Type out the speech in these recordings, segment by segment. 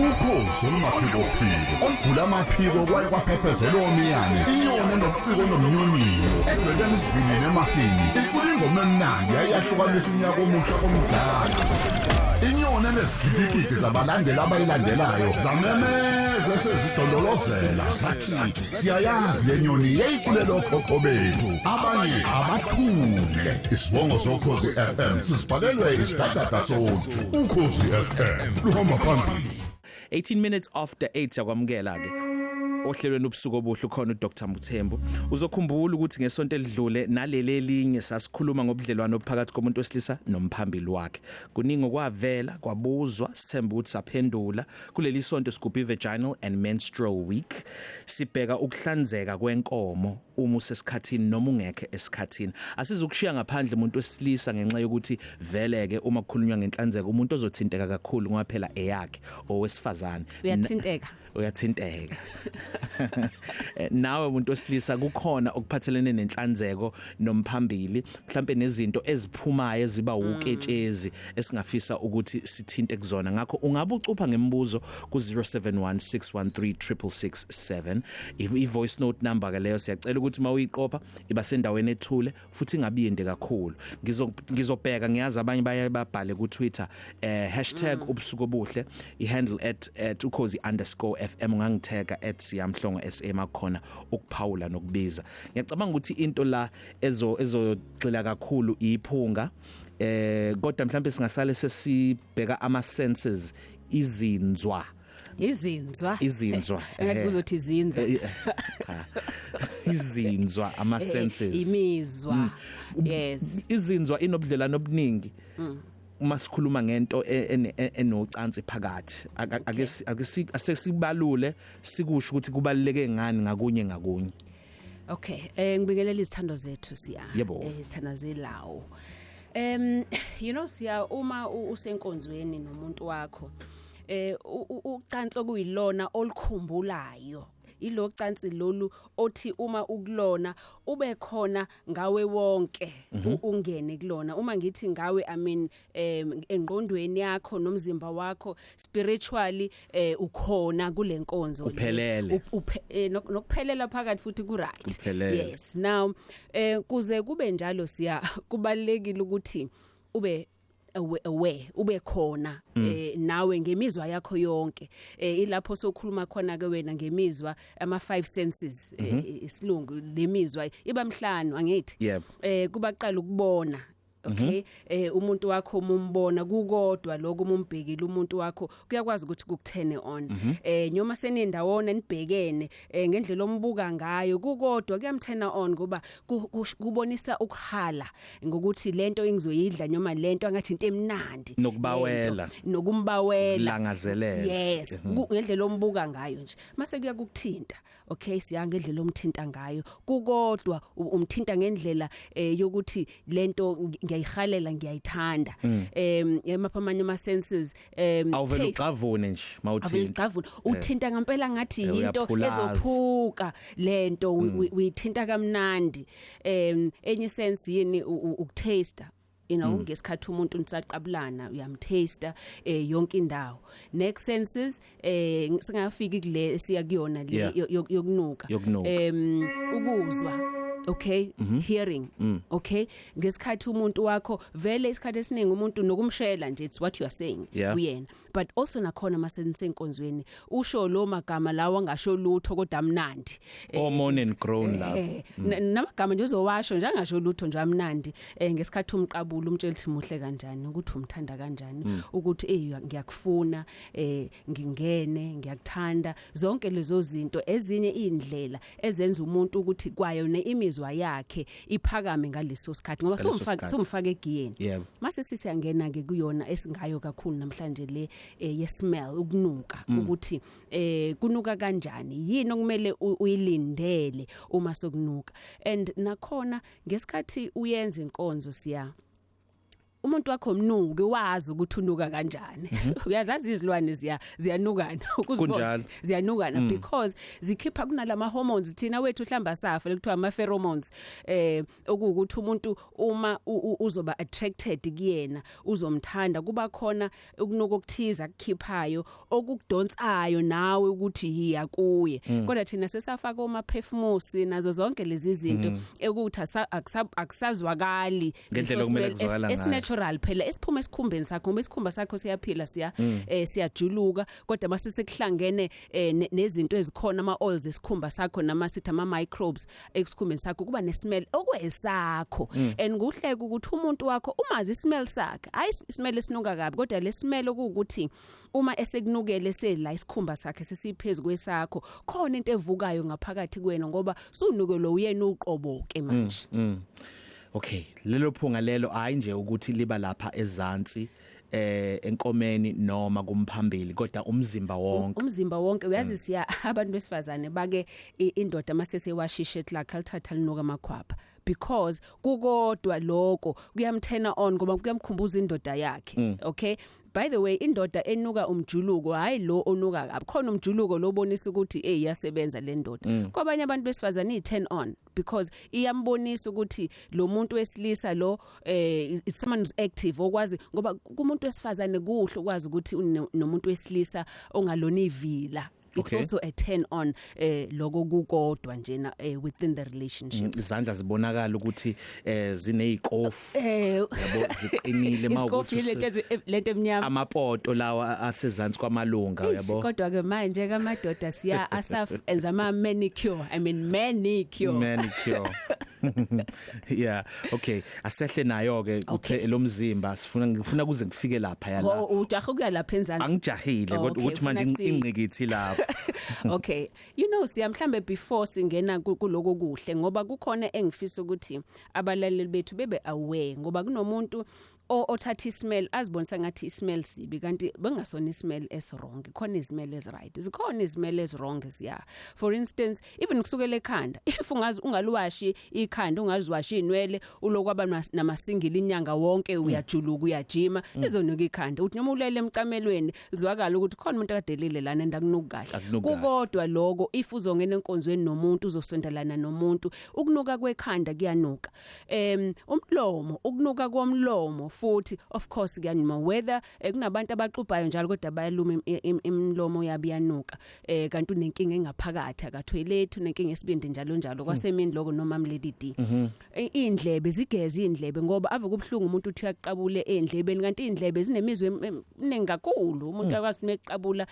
Ukhozi umaphiko ombhula amaphiko kwaye kwaphephezela omiyane inyoni nobuciko nomnyunyu edweleni isivinini emafini icula ingoma emnandi yayahlukanisa unyaka omusha omdala inyoni enezigidigidi zabalandeli abayilandelayo zamemeza sezidondolozela zathi siyayazi le nyoni yayiculela okhokho bethu abanye abathule isibongo sokhozi FM sisibhalelwe isidadada sothu Ukhozi FM luhamba phambili 18 minutes after 8 yakwamukela ke ohlelweni ubusuku obuhle khona uDkt Mthembu uzokhumbula ukuthi ngesonto elidlule naleli linye sasikhuluma ngobudlelwano phakathi komuntu wesilisa nomphambili wakhe kuningi okwavela kwabuzwa sithemba ukuthi saphendula kuleli sonto sigubha vaginal and menstrual week sibheka ukuhlanzeka kwenkomo uma usesikhathini noma ungekho esikhathini asizukushiya ngaphandle umuntu wesilisa ngenxa yokuthi veleke uma kukhulunywa ngenhlanzeko umuntu ozothinteka kakhulu ngoba phela eyakhe owesifazane uyathinteka nawe umuntu wesilisa kukhona okuphathelene nenhlanzeko nomphambili mhlambe nezinto eziphumayo eziba uketshezi esingafisa ukuthi sithinte kuzona ngakho ungabe ucupha ngemibuzo ku 0716136667 i-voice note number ke leyo siyacela ukuthi mawuyiqopha iba sendaweni ethule futhi ingabiyende kakhulu ngizobheka ngiyazi abanye bayabhale ku Twitter #ubusuku obuhle ihandle @ukhozi_FM ungangitheka @siyamhlongo SA makhona ukuphawula nokubiza ngiyacabanga ukuthi into la ezogxila kakhulu iphunga kodwa mhlawumbe singasale sesibheka ama senses izinzwa ngathi kuzothi izinza cha izinzwa ama senses imizwa yes izinzwa inobudlelano obuningi uma sikhuluma ngento enocansi phakathi asesibalule sikusho ukuthi kubaluleke ngani ngakunye okay ngibingelela izithando zethu siya izithando zelawo siya uma usenkonzweni nomuntu wakho ucansi okuyilona olukhumbulayo ilo cansi lolu othi uma ukulona ube khona ngawe wonke ungene kulona uma ngithi ngawe engqondweni yakho nomzimba wakho spiritually ukhona kulenkonzo uphelele nokuphelela phakathi futhi ku right yes now kuze kube njalo siya kubalekile ukuthi ube ube khona nawe ngemizwa yakho yonke ilapho sokhuluma khona ke wena ngemizwa ama 5 senses isilungu lemizwa iba mhlanu angithi kubaqala ukubona okay umuntu wakho umbona kukodwa lokho umbhekile umuntu wakho kuyakwazi ukuthi kukuthene on nyoma senendawona nibhekene ngendlela ombuka ngayo kukodwa kuyamthena on ngoba kubonisa ukuhala ngokuthi lento engizoyidla nyoma lento angathi into emnandi nokumbawela langazelela yes ngendlela ombuka ngayo nje mase kuya kukuthinta okay siya ngendlela omthinta ngayo kukodwa umthinta ngendlela yokuthi lento ngiyayihalela ngiyayithanda emaphamanye ama senses awuvela ucavune nje mawuthinta uthinta ngempela ngathi into ezophuka lento uyithinta kamnandi enye sense yini ukutaste ngesikhathi umuntu nisaqabulana uyamtaster yonke indawo next senses singafiki kule siya kuyona le yokunuka ukuzwa okay hearing okay ngesikhathi umuntu wakho vele isikhathi esiningi umuntu nokumshela nje it's what you are saying uyena but also nakhona masense enkonzweni usho lo magama lawa ngasho lutho kodwa amnandi hormone and grown love namagama nje uzowasho nje angasho lutho nje amnandi ngesikhathi umqabula umtshela ukuthi muhle kanjani ukuthi umthanda kanjani ukuthi ngiyakufuna ngingene ngiyakuthanda zonke lezo zinto ezinye indlela ezenza umuntu ukuthi kwayo neimizwa yakhe iphakame ngaleso sikhathi ngoba somfaka egiyeni mase sisiyangena ke kuyona esingayo kakhulu namhlanje le yesmell ukunuka ukuthi kunuka kanjani yini okumele uyilindele uma sokunuka and nakhona ngesikhathi uyenza inkonzo siya umuntu wakho mnuke wazi ukuthi unuka kanjani uyazazi izilwane ziyanukana ukuzibona ziyanukana because zikhipha kunalama hormones thina wethu hlamba safa lekuthiwa ama pheromones okuwukuthi umuntu uma uzoba attracted kuyena uzomthanda kuba khona ukunuka okuthiza kukhiphayo okukudonsayo nawe ukuthi hiya kuye kodwa thina sesafaka uma perfume nazo zonke lezi zinto ekuthi akusazwakali ngendlela kumele kuzwakala ngayo natural phela esiphuma esikhumbeni sakho ngoba isikhumba sakho siyaphila siyajuluka kodwa mase sekuhlangene nezinto ezikhona ama oils esikhumba sakho nama sithi ama microbes esikhumbeni sakho kuba nesmell okwesakho and kuhleke ukuthi umuntu wakho umazi ismell sakhe hayi ismell esinuka kabi kodwa le smell okuthi uma esekunukele sela isikhumba sakhe sesiphezulu kwesakho khona into evukayo ngaphakathi kwena ngoba sunuke lo uyena uqoboke manje okay lelo phunga lelo hayi nje ukuthi liba lapha ezantsi enkomeni noma kumphambili kodwa umzimba wonke uyazi siya abantu besifazane bake indoda masese washishe like alithatha linuka amakhwapha because kukodwa lokho kuyamthena on ngoba kuyamkhumbuza indoda yakhe okay by the way indoda enuka umjuluko hayi lo onuka kabi khona umjuluko lo bonisa ukuthi iyasebenza le ndoda kwabanye abantu besifazane i-turn on because iyambonisa ukuthi lo muntu wesilisa lo it's someone who's active okwazi ngoba kumuntu wesifazane kuhle ukwazi ukuthi nomuntu wesilisa ongalona ivila it's also a turn on lokho kukodwa njena within the relationship izandla zibonakala ukuthi zinezikofu yabo ziqinile mawukuthi lento eminyama amapoto lawa asezantsi kwamalunga yabo kodwa ke manje kamadoda siya enza ama manicure yeah okay asehle nayo ke uthe lomzimba ngifuna kuze ngifike lapha yala ujaha kuya lapha enzansi angijahile kodwa ukuthi manje ingqikithi lapha okay you know siyamhlambe before singena kuloko kuhle ngoba kukhona engifisa ukuthi abalaleli bethu bebe aware ngoba kunomuntu othatha ismell azibonisa ngathi ismell sibi kanti bengasona ismell es wrong khona ismell es right zikhona ismell es wrong siya for instance even kusukela ekhanda if ungaluwashi ikhanda ungaziwashi inwele ulokwaba namasingile inyanga wonke uyajuluka uyajima izonuka ikhanda uthi noma ulele emcamelweni lizwakala ukuthi khona umuntu akadelile lana ndakunuka kahle kukodwa lokho if uzongena enkonzweni nomuntu uzosondelana nomuntu ukunuka kwekhanda kuyanuka umlomo ukunuka komlomo futhi of course kuyanima whether kunabantu abaxubhayo njalo kodwa bayaluma imlomo yabiyanuka kanti unenkinga engaphakathi akathwelethi unenkinga esibindi njalo kwasemini lokho noma mlady indlebe zigeze indlebe ngoba ave kubhlungu umuntu uthi uyaqabule endlebeni kanti indlebe zinemizwe eminingi kakhulu umuntu akwazi ukuqabula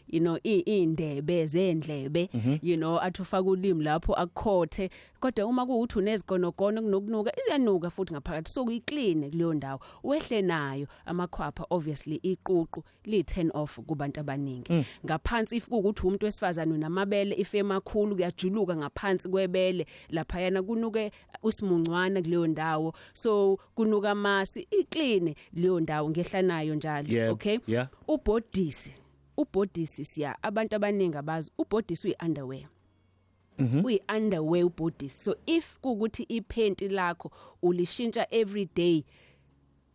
you know indebe zendlebe you know athi ufaka ulimi lapho akukhothe kodwa uma kuuthi unezigonogono kunokunuka iyanuka futhi ngaphakathi so kuyiclean kuleyo ndawo wehle nayo amakhwapha obviously iququ li turn off kubantu abaningi ngaphansi if ukuthi umuntu wesifazane unamabele ife emakhulu kuyajuluka ngaphansi kwebele lapha yana kunuke usimuncwana kuleyo ndawo so kunuka masi iclean leyo ndawo ngehla nayo njalo okay ubhodisi siya abantu abaningi abazi ubhodisi uyi-underwear uyi-underwear ubhodisi so if kukuthi iphenti lakho ulishintsha every day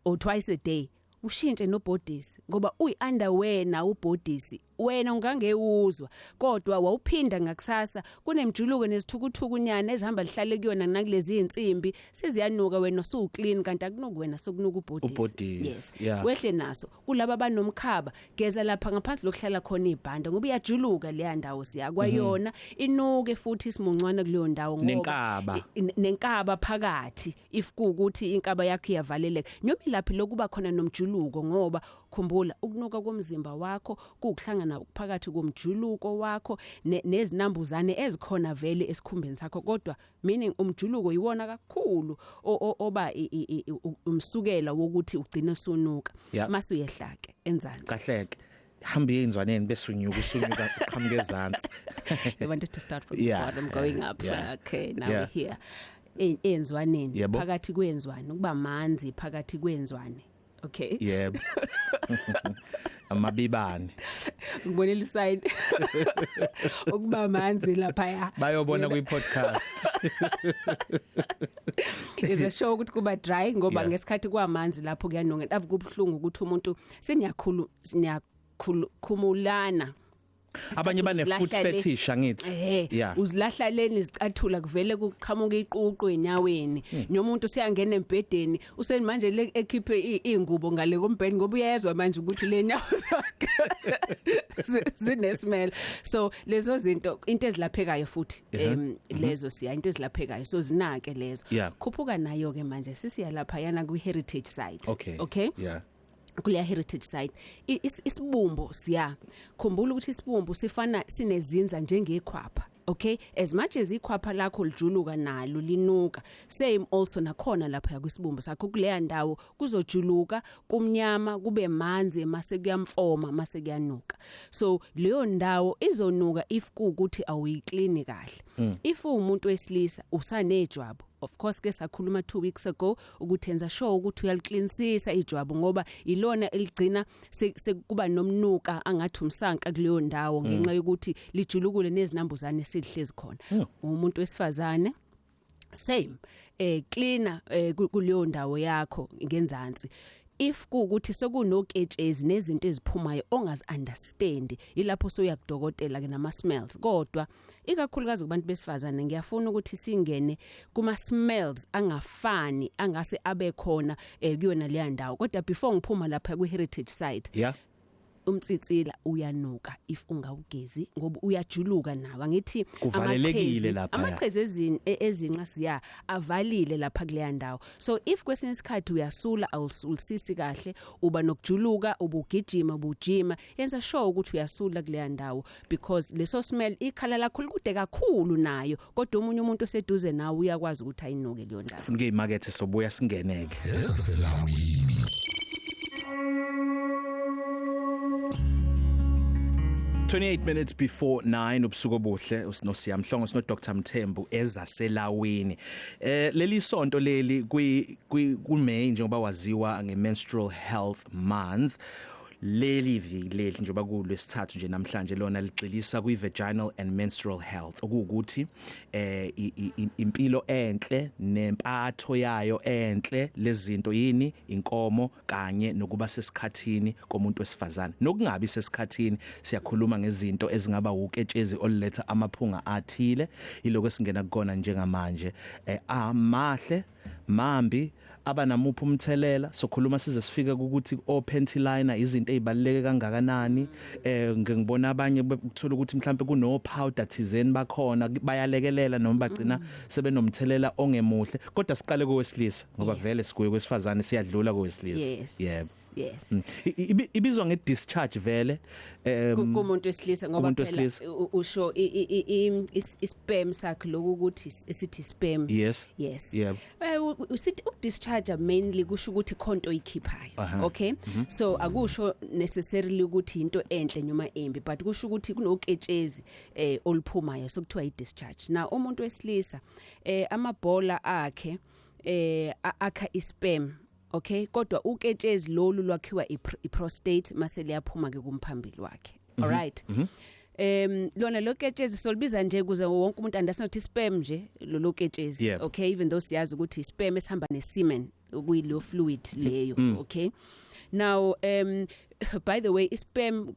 or twice a day ushintshe nobhodisi ngoba uyi-underwear na ubhodisi wena ungangewuzwa kodwa wawuphinda ngakusasa kunemjuluko nezithukuthukunyana ezihamba lihlale kuyona nakulezi insimbi siziyanuka wena so clean kanti akunuki wena sokunuka ubhodisi yes wehle naso kulabo abanomkhaba geza lapha ngaphansi lokuhlala khona ibhanda ngoba iyajuluka le ndawo siyakwayona inuke futhi isimuncwana kuleyo ndawo ngoba nenkaba phakathi if kuukuthi inkaba yakho iyavaleleka noma laphi lokuba khona nomjuluko ngoba khumbula ukunuka komzimba wakho kukuhlangana phakathi komjuluko wakho nezinambuzane ezikhona vele esikhumbeni sakho kodwa meaning umjuluko yiwona kakhulu oba umsukela wokuthi ugcine sonuka mase uyehlake enzansi kahleke hambe enzwaneni bese usunyuka uqhamuke ezantsi I wanted to start from the bottom going up okay now we're here enzwaneni phakathi kwenzwane kuba manzi phakathi kwenzwane okay yebo amabibane ngibonela iside ukuba amanzi lapha bayobona kwi podcast is a show ukuthi kuba dry ngoba ngesikhathi kwamanzi lapho kuyanonga ave kubhlungu ukuthi umuntu seniyakhululana abanye bane foot fetish angithi uzilahla leni izicathula kuvele kuqhamuka iququ enyaweni nomuntu siyangena embedeni useni manje ekhiphe ingubo ngale kombhedi ngoba uyezwa manje ukuthi le nyawo zakhe zine smell so lezo zinto into ezilaphekayo futhi lezo siya into ezilaphekayo so zinake lezo khuphuka nayo ke manje sisiya lapha yana ku heritage site okay kuleya heritage site isibumbo siya khumbula ukuthi isibumbo sifana sinezinza njengekhwapha okay as much as ikhwapha lakho lijuluka nalo linuka same also nakhona lapha kwisibumbo sakho kuleya ndawo kuzojuluka kumnyama kube manzi mase kuyamfoma mase kuyanuka so leyo ndawo izonuka if ukuthi awuyiclean kahle if umuntu wesilisa usanejwabu of course ke sakhuluma 2 weeks ago ukuthi enza sure ukuthi uyalicleansisa ijwabu ngoba ilona eligcina sekuba nomnuka angathi umsanka kuleyo ndawo ngenxa yokuthi lijulukule nezinambuzane esihlezi khona umuntu wesifazane same cleaner kuleyo ndawo yakho ngenzansi if ukuthi sokunoketshezi nezinto eziphumayo ongazi understand ilapho soyakudokotela ke nama smells kodwa ikakhulukazi kubantu besifazane ngiyafuna ukuthi singene kuma smells angafani angase abe khona kuyona le ndawo kodwa before ngiphuma lapha ku heritage site umtsitsila uyanuka if ungawugezi ngoba uyajuluka nawe ngithi kuvalelekile lapha amaqhezi ezinqa siya avalile lapha kuleya ndawo so if kwesinye isikhathi uyasula awusulisisi kahle uba nokujuluka ubugijima ubujima yenza sure ukuthi uyasula kuleya ndawo because leso smell ikhala lakho likude kakhulu nayo kodwa umunye umuntu oseduze nawe uyakwazi ukuthi ayinuke leyo ndawo ufuna imarket sobuya singeneke Ezaselawini 28 minutes before 9 ubusuku obuhle usinosiyamhlongo sinoDkt Mthembu Ezaselawini leli sonto leli ku May njengoba waziwa ngemenstrual health month leli viki njengoba kulwesithathu nje namhlanje lona ligxilisa kwi-vaginal and menstrual health okuwukuthi impilo enhle nempatho yayo enhle lezinto yini inkomo kanye nokuba sesikhathini komuntu wesifazane nokungabi sesikhathini siyakhuluma ngezinto ezingaba uketshezi oluletha amaphunga athile iloko esingena kukona njengamanje amahle mambi abanamuphi umthelela sokhuluma size sifika ukuthi opanty liner izinto ezibaleke kangakanani ngibona abanye ukuthola ukuthi mhlambe kuno powder thizeni bakhona bayalekelela noma bagcina sebenomthelela ongemuhle kodwa siqale kowesilisa ngoba vele sikuye kwesifazane siyadlula kowesilisa yebo yes ibizwa nge-discharge vele kumuntu wesilisa ngoba phela usho isperm sakhe lokuthi esithi sperm yes yebo usithi ukudischarge mainly kusho ukuthi khonto oyikhiphayo okay so akusho necessarily ukuthi into enhle noma embi but kusho ukuthi kunoketshezi oluphumayo sokuthiwa i-discharge na umuntu wesilisa amabhola akhe akha isperm okay kodwa uketshezi lolu lwakhiwa iprostate mase liyaphuma ke kumphambili wakhe all right lona loketshezi solibiza nje kuze wonke umuntu understand ukuthi sperm nje lo loketshezi okay even though siyazi ukuthi sperm esihamba nesemen kuyilo fluid leyo okay now by the way sperm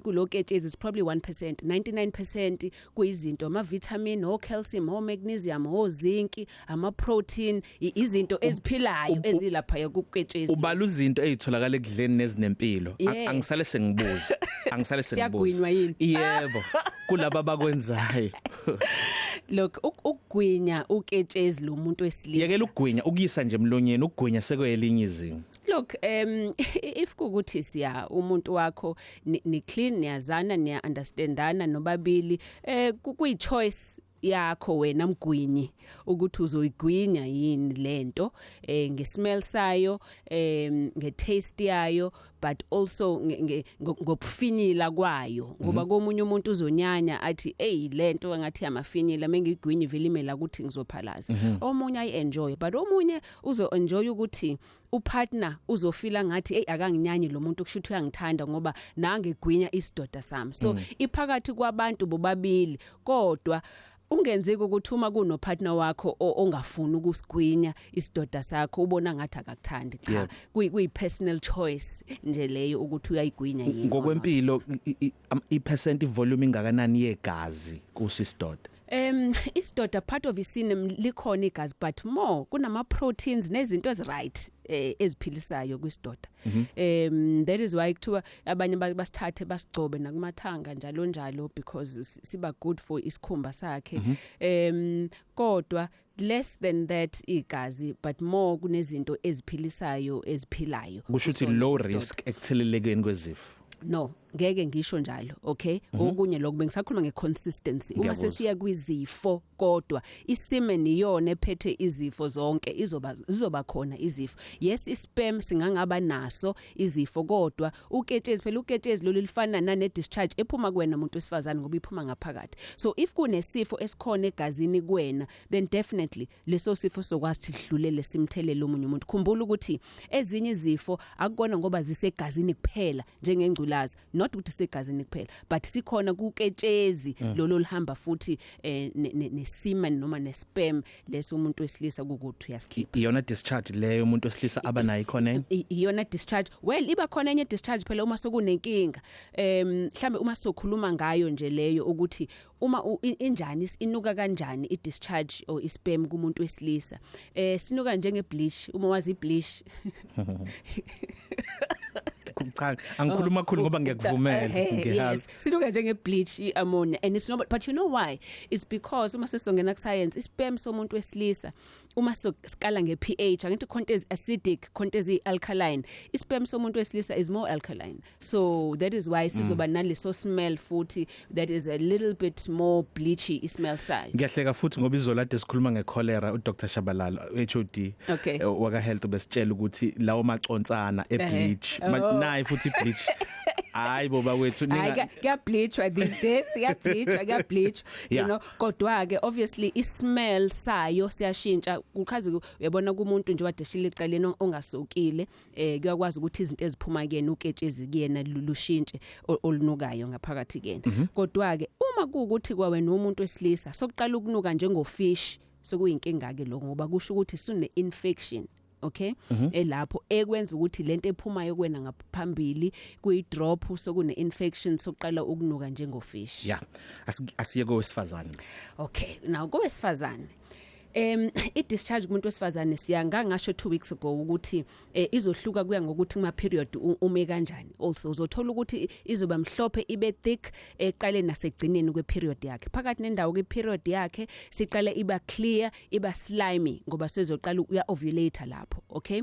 kuloketshezi is probably 1% 99% kuyizinto ama vitamin o calcium o magnesium o zinc ama protein izinto eziphilayo ezilapha kuketshezi ubala izinto ezitholakala ekudleni nezinempilo angisale sengibuza siyagwinywa yini yebo kulabo abakwenzayo look ukugwinya uketshezi lo muntu wesilisa yekela ukugwinya ukuyisa nje emlonyeni ukugwinya sekwelinye izinga look if kukuthi siya umuntu wakho ni clean niyazana niya understandana nobabili kuyi choice yakho wena mgwinyi ukuthi uzoyigwinya yini lento ngesmell sayo ngetaste yayo but also ngokufinyila kwayo ngoba komunye umuntu uzonyanya athi hey lento angathi amafinyila mengigwinya vele imela ukuthi ngizophalaza omunye ayenjoy but omunye uzoenjoy ukuthi upartner uzofila ngathi hey akanginyanyi lo muntu kushuthi uyangithanda ngoba nangegwinya isidoda sami so iphakathi kwabantu bobabili kodwa ungenzeki ukuthi uma kuno partner wakho ongafuni ukusigwinya isidoda sakho ubona ngathi akakuthandi cha kuyi personal choice nje leyo ukuthi uyayigwinya yini ngokwempilo i-percent volume ingakanani yegazi kusisidoda isidoda part of isine likhona igazi but more kunama proteins nezinto eziright eziphilisayo kwisidoda that is why kuthiwa abanye basithathe basigcobe nakumathanga njalo because siba good for isikhumba sakhe kodwa less than that igazi but more kunezinto eziphilisayo eziphilayo kusho ukuthi low risk ekuthelelekeni kwezifo no ngeke ngisho njalo okay okunye lokho bengisakhuluma ngeconsistency uma sesiya kwizifo kodwa isemen iyona ephethe izifo zonke izoba khona izifo yes isperm singangaba naso izifo kodwa uketshezi phela uketshezi lo lifana nane discharge ephuma kuwena umuntu wesifazane ngoba iphuma ngaphakathi so if kunesifo esikhona egazini kuwena then definitely leso sifo sokwazi sidlulele simthelele omunye umuntu khumbula ukuthi ezinye izifo akukona ngoba zisegazini kuphela njengengculazi not ukuthi segazini kuphela but sikhona kuketshezi lolo lihamba futhi nesemen noma nesperm leso umuntu wesilisa ukuthi uyasikhipha iyona discharge leyo umuntu wesilisa aba nayo khona iyona discharge well iba khona enye discharge phela uma sokunenkinga mhlambe uma sokhuluma ngayo nje leyo ukuthi uma injani inuka kanjani i-discharge or isperm kumuntu wesilisa sinuka njenge bleach uma wazi bleach cha angikhuluma kakhulu ngoba ngiyakuvumela yes sinuka njenge bleach i-ammonia and it's not but you know why it's because uma sesongena ku science isperm somuntu wesilisa uma soskala nge-pH angithi khonto acidic khonto alkaline isperm somuntu wesilisa is more alkaline so that is why sizoba naleso smell futhi that is a little bit more bleachy ismell side ngiyahleka futhi ngoba izolade sikhuluma ngecholera uDkt Shabalala HOD waka health besitshela ukuthi lawo maconsana ebleach nayi futhi bleach hayi boba wethu ninga ya bleach right these days ya bleach you know kodwa ke obviously ismell sayo siyashintsha ukhazi uyabona kumuntu nje wadeshile icaleni ongasokile kuyakwazi ukuthi izinto eziphuma kuyena uketshezi kuyena lulushintshe olunukayo ngaphakathi kuyena kodwa ke uma kuukuthi kwawe nomuntu wesilisa sokuqala ukunuka njengofish sokuyinkinga ke lokho ngoba kusho ukuthi sune infection okay elapho ekwenza ukuthi lento ephumayo kwena ngaphambili kuyi-drop sokune infection sokuqala ukunuka njengofish asiye kowesifazane okay now kowesifazane i-discharge kumuntu wesifazane siyanga ngasho 2 weeks ago ukuthi izohluka kuya ngokuthi kuma period ume kanjani also uzothola ukuthi izoba mhlophe ibe thick eqaleni nasegcineni kwe period yakhe phakathi nendawo ke period yakhe siqale iba clear iba slimy ngoba sezoqala uya ovulate lapho okay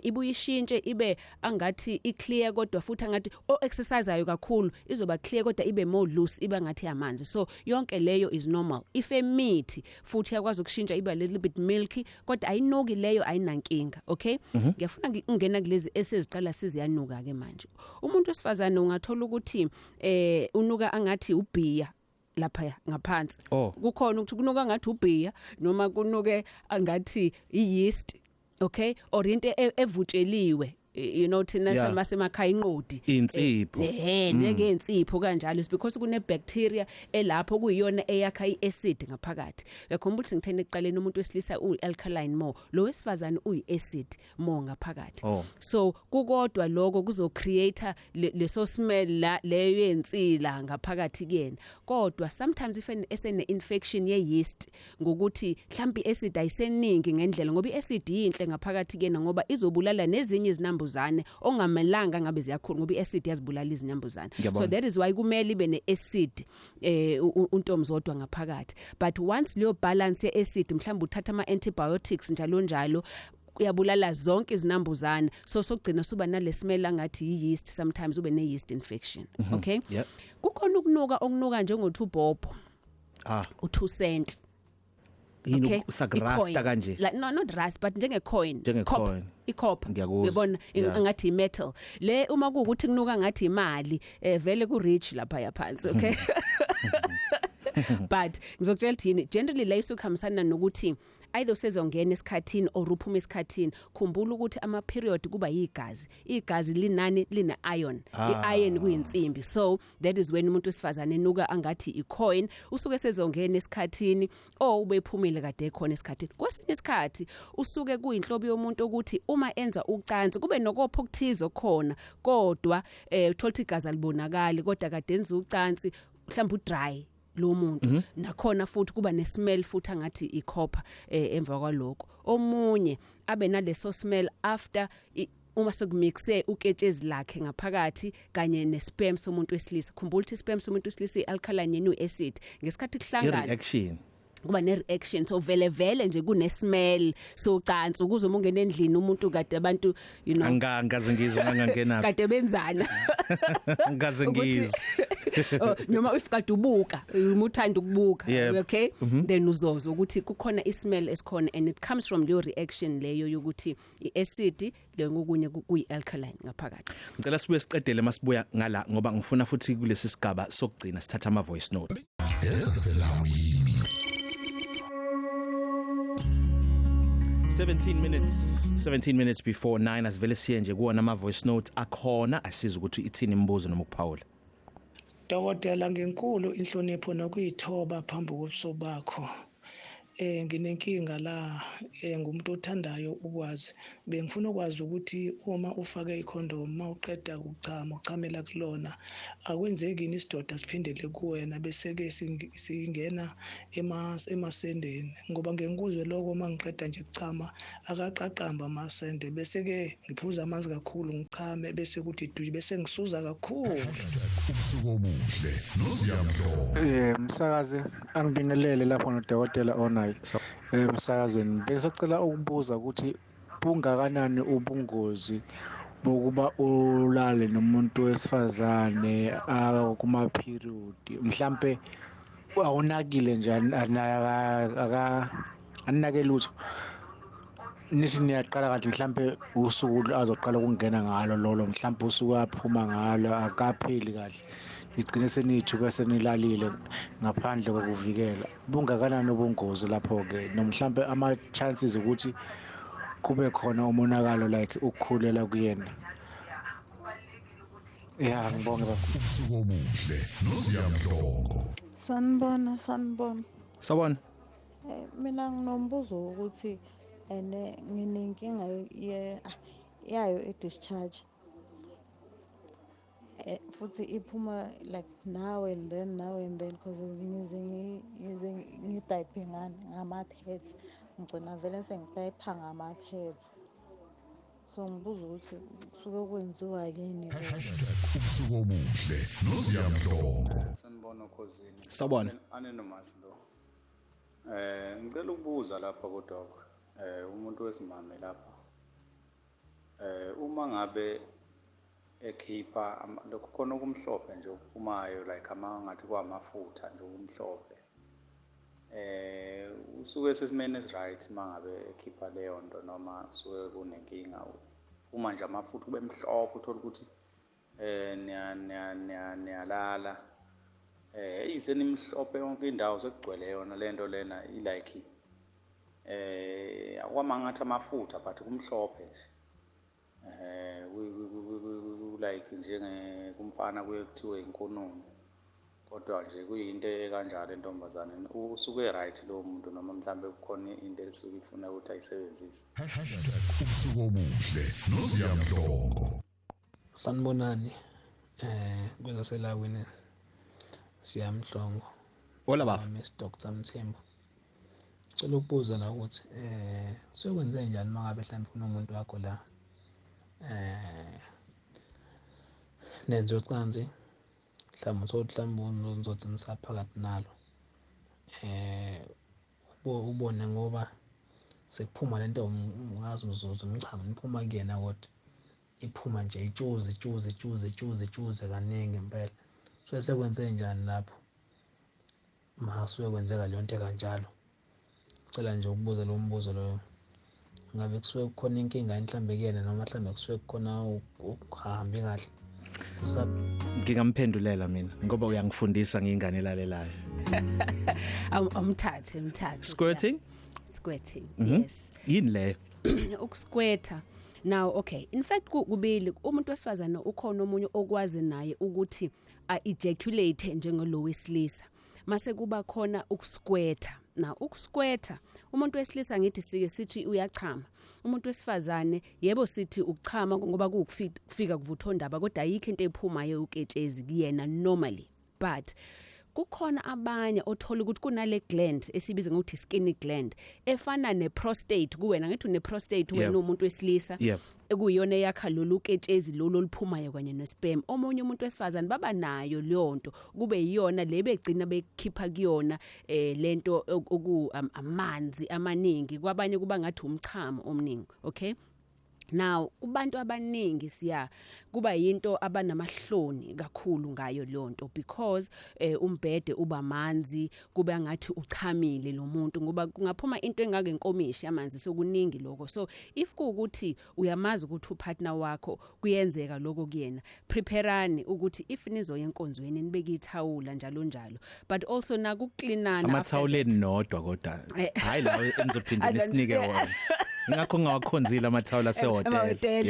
ibuyishintshe ibe angathi i-clear kodwa futhi angathi exerciseayo kakhulu izoba clear kodwa ibe more loose iba ngathi yamanzi so yonke leyo is normal if emithi futhi yakwazi ukushintsha iba a little bit milky kodwa ayinoki leyo ayinankinga okay ngiyafuna ungena kulezi eseziqala siziyanuka ke manje umuntu wesifazane ungathola ukuthi unuka angathi ubhiya lapha ngaphansi kukhona ukuthi kunuka ngathi ubhiya noma kunuke angathi i-yeast okay or into evutsheliwe you know thina semakhaya inqodi insipho njengensipho kanjalo is because kune bacteria elapho kuyiyona eyakha iacid ngaphakathi uyakhumbula ukuthi ngithene eqaleni umuntu wesilisa uyi-alkaline more lo wesifazane uyi-acid more ngaphakathi so kukodwa lokho kuzocreate leso smell leyo yensila ngaphakathi kuyena kodwa sometimes if esene infection ye-yeast ngokuthi mhlawumbe i-acid ayiseningi ngendlela ngoba i-acid yinhle ngaphakathi kuyena ngoba izobulala nezinye izinambuzane ongamelanga ngabe ziyakhulu ngoba i-acid yazibulala izinambuzane so that is why kumele ibe ne-acid untomzodwa ngaphakathi but once leyo balance ye-acid mhlawumbe uthatha ama-antibiotics njalo uyabulala zonke izinambuzane so sokugcina suba nale smell angathi yi-yeast sometimes ube ne-yeast infection okay kukhona ukunuka okunuka njengothi ubhopho u2 cent. Yini usagrasta kanje? Like no, not rust but njenge-coin. Njenge-coin. Icopper. Ngiyakuzwa. Uyabona ngathi metal. Le uma kuukuthi kunuka ngathi imali vele ku rich lapha yaphansi, okay? But ngizokutshela thini generally la isukhamisana nokuthi either usezongena esikhathini or uphuma esikhathini khumbula ukuthi ama period kuba igazi linani line iron iiron kuyinsimbi so that is when umuntu wesifazane enuka angathi icoin usuke sezongena esikhathini or ubephumile kade khona esikhathini kwesinye isikhathi usuke kuyinhlobo yomuntu ukuthi uma enza ucansi kube nokopho okuthizo khona kodwa uthola igazi alibonakali kodwa kade enza ucansi mhlawumbe udry lo muntu nakhona futhi kuba nesmell futhi angathi icopper emva kwaloko omunye abe naleso smell after uma sekumixe uketshezi lakhe ngaphakathi kanye nesperm somuntu wesilisa khumbula ukuthi isperm somuntu wesilisa ialkaline ne-acid ngesikhathi kuhlangana reaction kuba ne-reaction so vele nje kune-smell so cansi ukuze uma ungena endlini umuntu kade abantu you know angaze ngizwe ngangena kade benzana ngaze ngizwe noma if kade ubuka umuthanda ukubuka okay then uzozo ukuthi kukhona ismell esikhona and it comes from your reaction leyo yokuthi iacid lengokunye kuyi-alkaline ngaphakathi ngicela sibuye siqedele masibuya ngala ngoba ngifuna futhi kulesi sigaba sokugcina sithatha ama voice notes Ezaselawini 17 minutes before 9 asivele siye nje kuona ama voice notes akhona asiza ukuthi ithini imibuzo noma ukuphawula Dokotela ngenkulu inhlonipho nokuyithoba phambi kobuso bakho nginenkinga la ngumuntu othandayo ukwazi bengifuna ukwazi ukuthi uma ufake ikhondom mawuqeda ukuchamela kulona akwenzeki nesidoda siphindele kuwena bese ke singena emasendeni ngoba ngengikuzwe lokho mangiqeda nje ukuchama akaqaqamba amasende bese ke ngiphuza amanzi kakhulu ngichame bese kuthi duji bese ngisuza kakhulu ubusuku obuhle noZiyamdlo msakazi angibingelele lapho noDokotela onayo emsakazweni besacela ukubuza ukuthi bungakanani ubungozi bokuba ulale nomuntu wesifazane kuma period mhlambe awunakile nje anake lutho nithi niyaqala kanti mhlambe usuku azoqala ukungena ngalo lolo mhlambe usuku aphuma ngalo akapheli kahle igcine senithuka senilalile ngaphandle kokuvikela bungakanani ubungozi lapho ke nomhlambe ama chances ukuthi kube khona umonakalo like ukukhulela kuyena ngibonge kakhulu ubusuku obuhle noZiyamdlo Sawubona mina nginombuzo ukuthi nginenkinga yayo i-discharge futhi iphuma like now and then because ngidayiphe ngama-pads ngigcina vele sengidayipha ngama-pads so ngibuza ukuthi kusuke kwenziwa yini ubusuku obuhle noZiyamdlo sanibona Ukhozini Sawubona anenomazi lo ngicela ukubuza lapha kodwa umuntu wesimame lapha uma ngabe ekhipha lokho khona okumhlophe nje uphumayo like ngathi kwamafutha nje okumhlophe usuke sesimene right mangabe ekhipha leyo nto noma usuke kunenkinga uma nje amafutha kube mhlophe uthola ukuthi niyalala izeni mhlophe yonke indawo sekugcwele yona lento lena ilike akwamangathi amafutha but kumhlophe nje like njenge kumfana kuye kuthiwe inkonomi kodwa nje kuyinto ekanjalo entombazane usuke right lo muntu noma mhlambe kukhona into esuke ifuna ukuthi ayisebenzise ubusuku obuhle noZiyamdlo sanibonani kwezaselawini siyamhlongo Ola bafu Dkt Mthembu cela ukubuza la ukuthi sokwenze njani mangabe mhlawumbe kunomuntu wakho la nenzo cansi mhlawumbe uzothi nisaphakathi nalo ubone ngoba sekuphuma lento ungazi uzozo umchamo niphuma kuyena kodwa iphuma nje ijuze kaningi impela so sekwenze njani lapho masuke kwenzeka leyo nto kanjalo. Cela nje ukubuza lo mbuzo loyo. Ngabe kusuke kukhona inkinga mhlambe kuyena noma mhlambe kusuke kukhona ukuhambe kahle. Ngingamphendulela mina ngoba uyangifundisa ngingane lalelayo. Umthathe. Squirting? Squirting. Yes. Yini le? Ukusquirta. Now okay, in fact kubili umuntu wesifazana ukhona omunye okwazi naye ukuthi ejaculate njengolo wesilisa. Mase kuba khona ukusquirta. Now ukusquirta umuntu wesilisa ngithi sike sithi uyachama. Umuntu wesifazane yebo sithi ukuchama ngoba kufika kuvuthondaba kodwa ayikho into ephumayo uketshezi kuyena normally. But kukhona abanye othola ukuthi kunale gland esibiza ngokuthi skin gland efana neprostate kuwena ngithi une prostate wena umuntu wesilisa ekuyona yakha lolu ketshezi lolu oluphumayo kanye nesperm. Omunye umuntu wesifazane baba nayo leyo nto kube yiyona lebegcina bekhipha kuyona lento amanzi amaningi kwabanye kuba ngathi umchamo omningi. Okay, now kubantu abaningi kuba yinto abanamahloni kakhulu ngayo leyo nto because umbhede uba manzi kuba ngathi uchamile lo muntu ngoba kungaphuma into engake inkomishi amanzi sokuningi lokho. So if kuukuthi uyamazi ukuthi upartner wakho kuyenzeka lokho kuyena, preparani ukuthi if nizoya enkonzweni nibeke ithawula njalo njalo, but also nakuklinana amathawuleni nodwa kodwa hayi lawo enizophinda nisinike wona. Ngakho ngawakhonzile amathawula sehotel.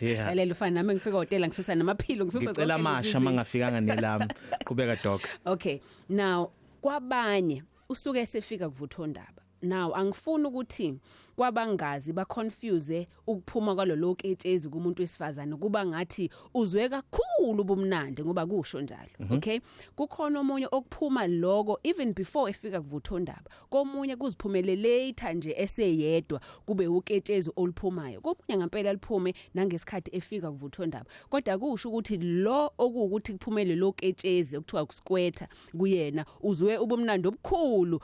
Yeah. Lelo fana nami ngifika hotel ngisusa namaphilo ngisusa zonke. Ngicela amasha mangafikanga nelami. Qhubeka doc. Okay. Now kwabanye usuke sefika kuvuthondaba. Now angifuni ukuthi kwabangazi ba confuse ukuphuma kwalolo ketshezi kumuntu wesifazane kuba ngathi uzwe kakhulu ubumnandi ngoba kusho njalo. Okay, kukhona omunye okuphuma lokho even before efika kuvuthondaba, komunye kuziphumelele later nje eseyedwa kube uketshezi oluphumayo, komunye ngempela liphume nangesikhathi efika kuvuthondaba, kodwa kusho ukuthi lo okuwukuthi kuphumele lo ketshezi okuthiwa ukusquirta kuyena uzwe ubumnandi obukhulu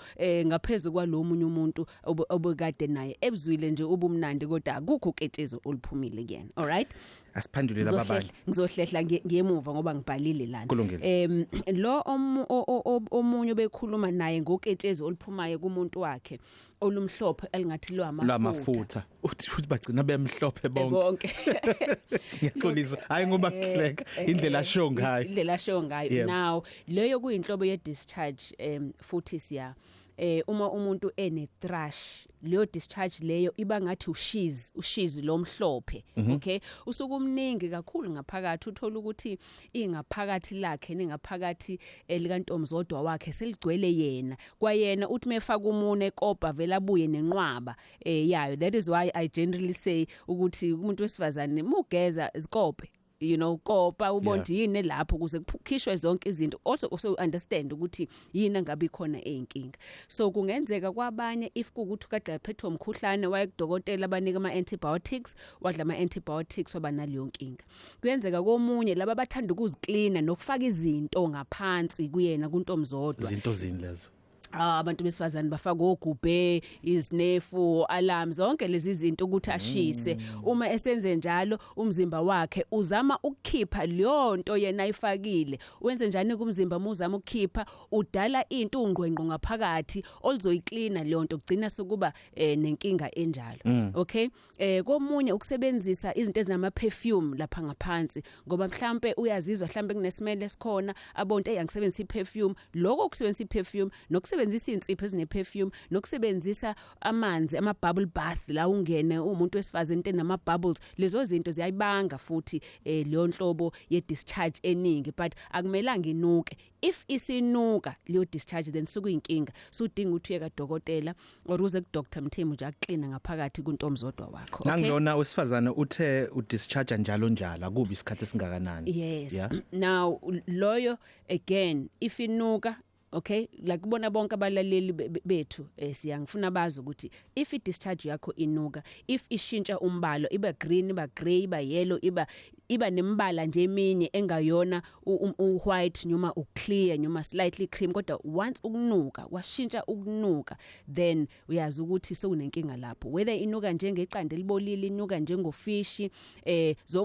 ngaphezulu kwalomunye umuntu obekade naye ebuzwile nje ubumnandi kodwa akukho ketshezi oluphumile kuyena. All right, asiphandulele ababali ngizohlehla ngemuva ngoba ngibhalile lana. Lo omunye bekhuluma naye ngoketshezi oluphumayo kumuntu wakhe olumhlophe elingathi lwamafutha uthi bagcina bemhlophe bonke. Ngiyaxolisa hayi ngoba kuhleka indlela asho ngayo. Now leyo kuyinhlobo ye discharge futhi uma umuntu ene thrush leyo discharge leyo iba ngathi ushizi lomhlophe. Okay, usuku umningi kakhulu ngaphakathi uthola ukuthi ingaphakathi lakhe ningaphakathi likantomzodwa wakhe seligcwele yena kwayena uthi mefaka umune kopa vela abuye nenqwaba yayo. That is why I generally say ukuthi umuntu wesifazane mugeza izikope, you know, kopa ubondi yini lapho kuze kukhishwe zonke izinto, also understand ukuthi yini ngabe khona einkinga. So kungenzeka kwabanye if kukuthi kade aphethwe umkhuhlane waye kudokotela abanika ama antibiotics wadla ama antibiotics wabanaleyo nkinga. Kuyenzeka komunye laba bathanda ukuzicleana nokufaka izinto ngaphansi kuyena kuntomzodwa. Izinto zini lezo? Abantu besifazane bafaka ogubhe, izinefu, alarm, zonke lezi zinto ukuthi ashise. Uma esenze njalo umzimba wakhe uzama ukukhipha leyo nto yena ayifakile. Wenze njani kumzimba uzama ukukhipha udala into ungqwenqo ngaphakathi olizoyicleana leyo nto kugcina sokuba nenkinga enjalo. Okay, komunye ukusebenzisa izinto ezinama perfume lapha ngaphansi ngoba mhlambe uyazizwa mhlambe kunesmell esikhona abonto eyangisebenzisa iperfume. Lokho ukusebenzisa iperfume nokusebenzisa insipho ezine perfume nokusebenzisa amanzi ama bubble bath la ungene umuntu wesifazane into nama bubbles, lezo zinto ziyayibanga futhi leyo nhlobo ye discharge eningi, but akumelanga inuke. If isinuka leyo discharge then sokuyinkinga, so udinga ukuthi uye kadokotela or uze kuDkt Mthembu nje akucleana ngaphakathi kuntomzodwa wakho. Okay, ngilona wesifazane uthe udischarge njalo akubi isikhathi esingakanani. Yes. Now loyo again if inuka, okay, like kubona bonke abalaleli bethu siyangifuna bazi ukuthi if i discharge yakho inuka, if ishintsha umbalo iba green iba gray iba yellow iba iba nembala nje eminye engayona white noma uclear noma slightly cream kodwa once ukunuka washintsha ukunuka then uyazi ukuthi sekunenkinga lapho whether inuka njengeqanda elibolile inuka njengofish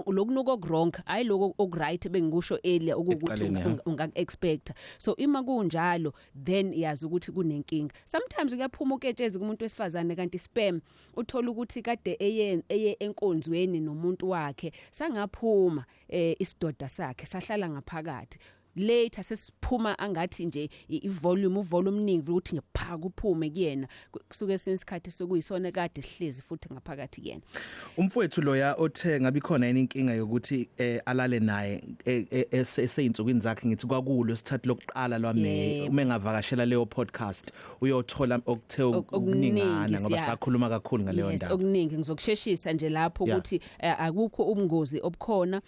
lokunuka okwrong hayi lokho okright bengikusho earlier ukuthi unga expect so ima kunjalo then iyazi ukuthi kunenkinga sometimes kuyaphuma uketshezi kumuntu wesifazane kanti sperm uthola ukuthi kade eye enkonzweni nomuntu wakhe sangaphuma isidoda sakhe sahlala ngaphakathi later sesiphuma angathi nje uvolume ningi ukuthi pha kuphume kuyena kusuke sensikhathi sokuyisona kade sihlezi futhi ngaphakathi kuyena umfowethu loya othe ngabe khona inkinga yokuthi alale naye eseyinsukwini zakhe ngithi kwakulo sithathu lokuqala lwami uma engavakashela leyo podcast uyothola okuthe ukuningana ngoba sakhuluma kakhulu ngaleyo ndaba okuningi ngizokusheshisa nje lapho ukuthi akukho ubungozi obukhona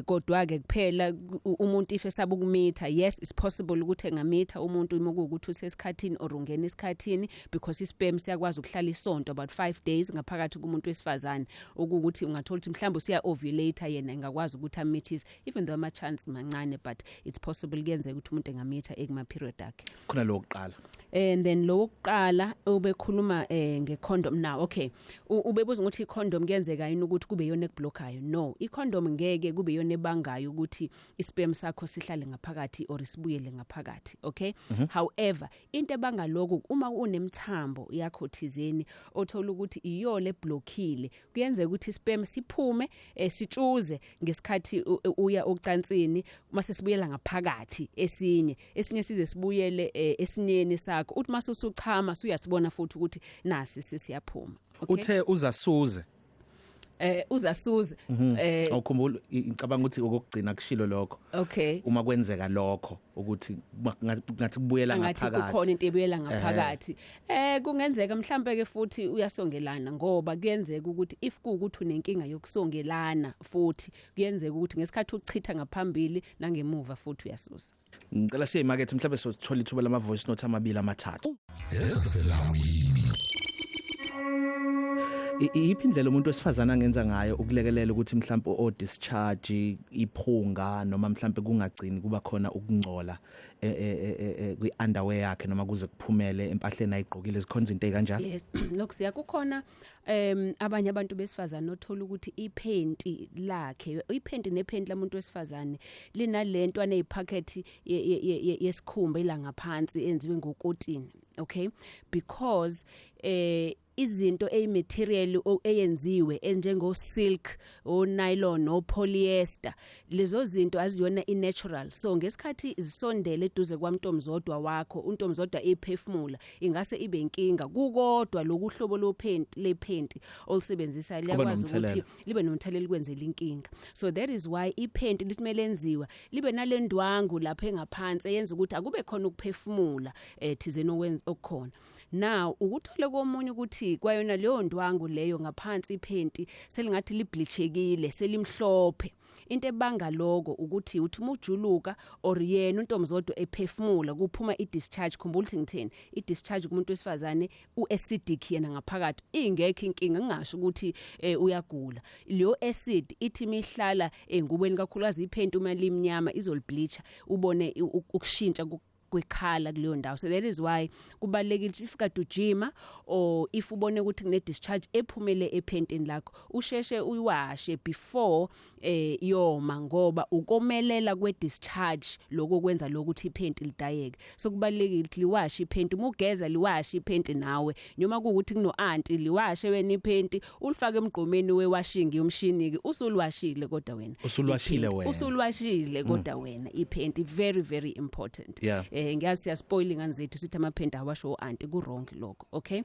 kodwa ke kuphela umuntu ife ukumitha yes it's possible ukuthi engamitha umuntu uma kuukuthi usesikhathini or ungena esikhathini because isperm siyakwazi ukuhlala isonto about 5 days ngaphakathi kumuntu wesifazane ukuthi ungathola ukuthi mhlawumbe usiya ovulate yena engakwazi ukuthi amithise even though ama chance mancane but it's possible kuyenzeka ukuthi umuntu engamitha ekuma period akhe khona lokuqala and then lokuqala ubekhuluma ngecondom now okay ubebuza ukuthi icondom kuyenzeka yini ukuthi kube yona ekblockayo no icondom ngeke kube yona ebangayo ukuthi isperm sakho sihlale ngaphakathi or isibuyele ngaphakathi okay however into ebangaloko uma unemthambo yakho thizeni othola ukuthi iyole eblockile kuyenzeka ukuthi isperm siphume sichuze ngesikhathi uya ocansini mase sibuyela ngaphakathi esinye size sibuyele esinyeni sakho uthi mase usuchama uyasibona futhi ukuthi nasi sesiyaphuma okay uthe uzasuze uzasuze awukhumbula ngicabanga ukuthi okugcina kushilo lokho okay uma kwenzeka lokho ukuthi ngathi kubuyela ngaphakathi ngathi kukhona into ebuyela ngaphakathi kungenzeka mhlambe ke futhi uyasongelana ngoba kuyenzeka ukuthi if kuukuthi unenkinga yokusongelana futhi kuyenzeka ukuthi ngesikhathi uchitha ngaphambili nangemuva futhi uyasusa ngicela siye market mhlambe sothola ithuba lama voice note amabili amathathu Ezaselawini iphindlela umuntu wesifazana angenza ngayo ukulekelela ukuthi mhlawumbe o discharge iphunga noma mhlawumbe kungagcini kuba khona ukungcola kwi underwear yakhe noma kuze kuphumele empahleni ayigqokile zikhona izinto ezikanjalo yes lokusiya kukhona abanye abantu besifazana othola ukuthi iphenti lakhe iphenti nephenti lamuntu wesifazane linalento aneyipacket yesikhumba ila ngaphansi enziwe ngokotini okay because izinto material eyenziwe enjengo silk o nylon no polyester lezo zinto aziyona inatural so ngesikhathi izisondele eduze kwaMntomzodwa wakho uNtomzodwa ephefumula ingase ibe inkinga kukodwa lokuhlobo lephenti olisebenzisa liyakwazi ukuthi libe nomthelelo kwenzela inkinga so that is why iphenti likumele enziwa libe nalendwangu lapha engaphansi eyenza ukuthi akube khona ukuphefumula thizeni okwenza okukhona now ukuthole komunye ukuthi kwayona leyo ndwangu leyo ngaphansi iphenti selingathi libleachekile selimhlophe into ebanga lokho ukuthi uthi umujuluka or yena uNtomzodwa ephefumula kuphuma i-discharge khumbula ukuthi ngitheni i-discharge kumuntu wesifazane u-acidic yena ngaphakathi ingekho inkinga ngingasho ukuthi uyagula leyo acid ithi mihlala engubeni kakhulukazi iphenti uma limnyama izolibleacha ubone ukushintsha kwekhala kuleyo ndawo so that is why kubalekile if kade ujima or if ubone ukuthi kune discharge ephumele ephentini lakho usheshe uyiwashe before yoma ngoba ukomelela kwe discharge lokho kwenza lokuthi iphenti lidayeke so kubalekile ukuthi liwashe iphenti umugeza liwashe iphenti nawe noma kuukuthi kuno aunty liwashe wena iphenti ulifake emgqomeni wewashing umshini usulwashile kodwa wena usulwashile kodwa wena iphenti very very important ngiyazi siyaspoiling anzethu sithi amaphenda awasho aunty ku wrong lokho okay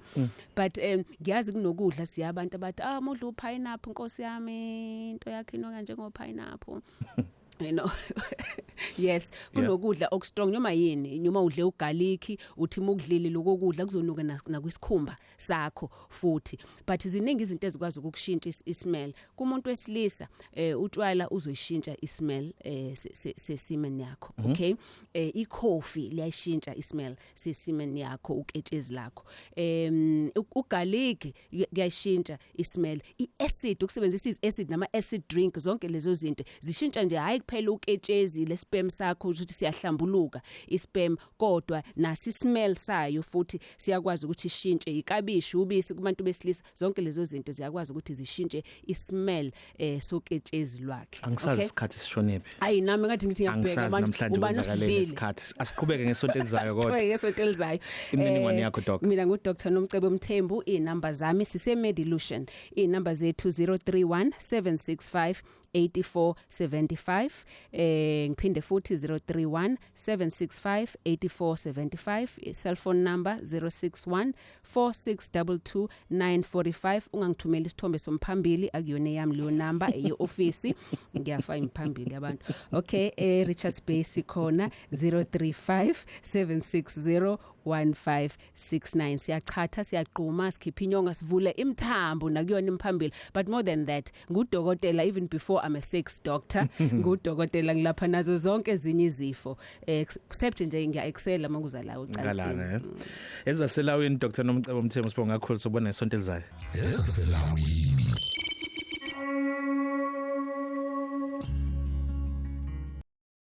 but ngiyazi kunokudla siyabantu abathi modla pineapple Nkosi yami into yakhe inoka njengo pineapple you know yes kunokudla okustrong noma yini noma udle ugarlic uthi mukudlile lokudla kuzonuka nakwisikhumba sakho futhi but iziningi izinto ezikwazi ukukushintsha ismell kumuntu wesilisa utshwala uzoyishintsha ismell sesemen yakho okay icoffee liyashintsha ismell sesemen yakho uketshezi lakho ugarlic kuyashintsha ismell iacid ukusebenzisa iacid nama acid drink zonke lezo zinto zishintsha nje hayi kuphela uketshezi lesperm sakho ukuthi siyahlambuluka isperm kodwa nasi smell sayo futhi siyakwazi ukuthi ishintshe ikabishi ubisi kubantu besilisa zonke lezo zinto ziyakwazi ukuthi zishintshe ismell soketshezi lwakhe angisazi isikhathi sishonephi ayi nami ngathi ngithi ngiyabheka abantu ubani isikhathi asiqhubeke ngesonto elizayo kodwa asiqhubeke ngesonto elizayo imininingwane yakho doc mina nguDkt Nomcebo Mthembu inamba zami sise Medilution inamba zethu 031 765 8475 ngiphinde futhi 031 765 8475 cell phone number 061 4622 945 ungangithumela isithombe somphambili akuyona yami leyo number eyeoffice ngiyafa imphambili abantu okay Richards Bay khona 035 760 1569 siyachatha siyaqhuma sikhipha inyonga sivule imthambo nakuyona imphambili but more than that ngudokotela even before I'm a sex doctor ngudokotela ngilapha nazo zonke ezinye izifo except nje ngiya excel manguza la ucansini Ezaselawini Dkt Nomcebo Mthembu sibonga kakhulu sobona isonto elizayo Ezaselawini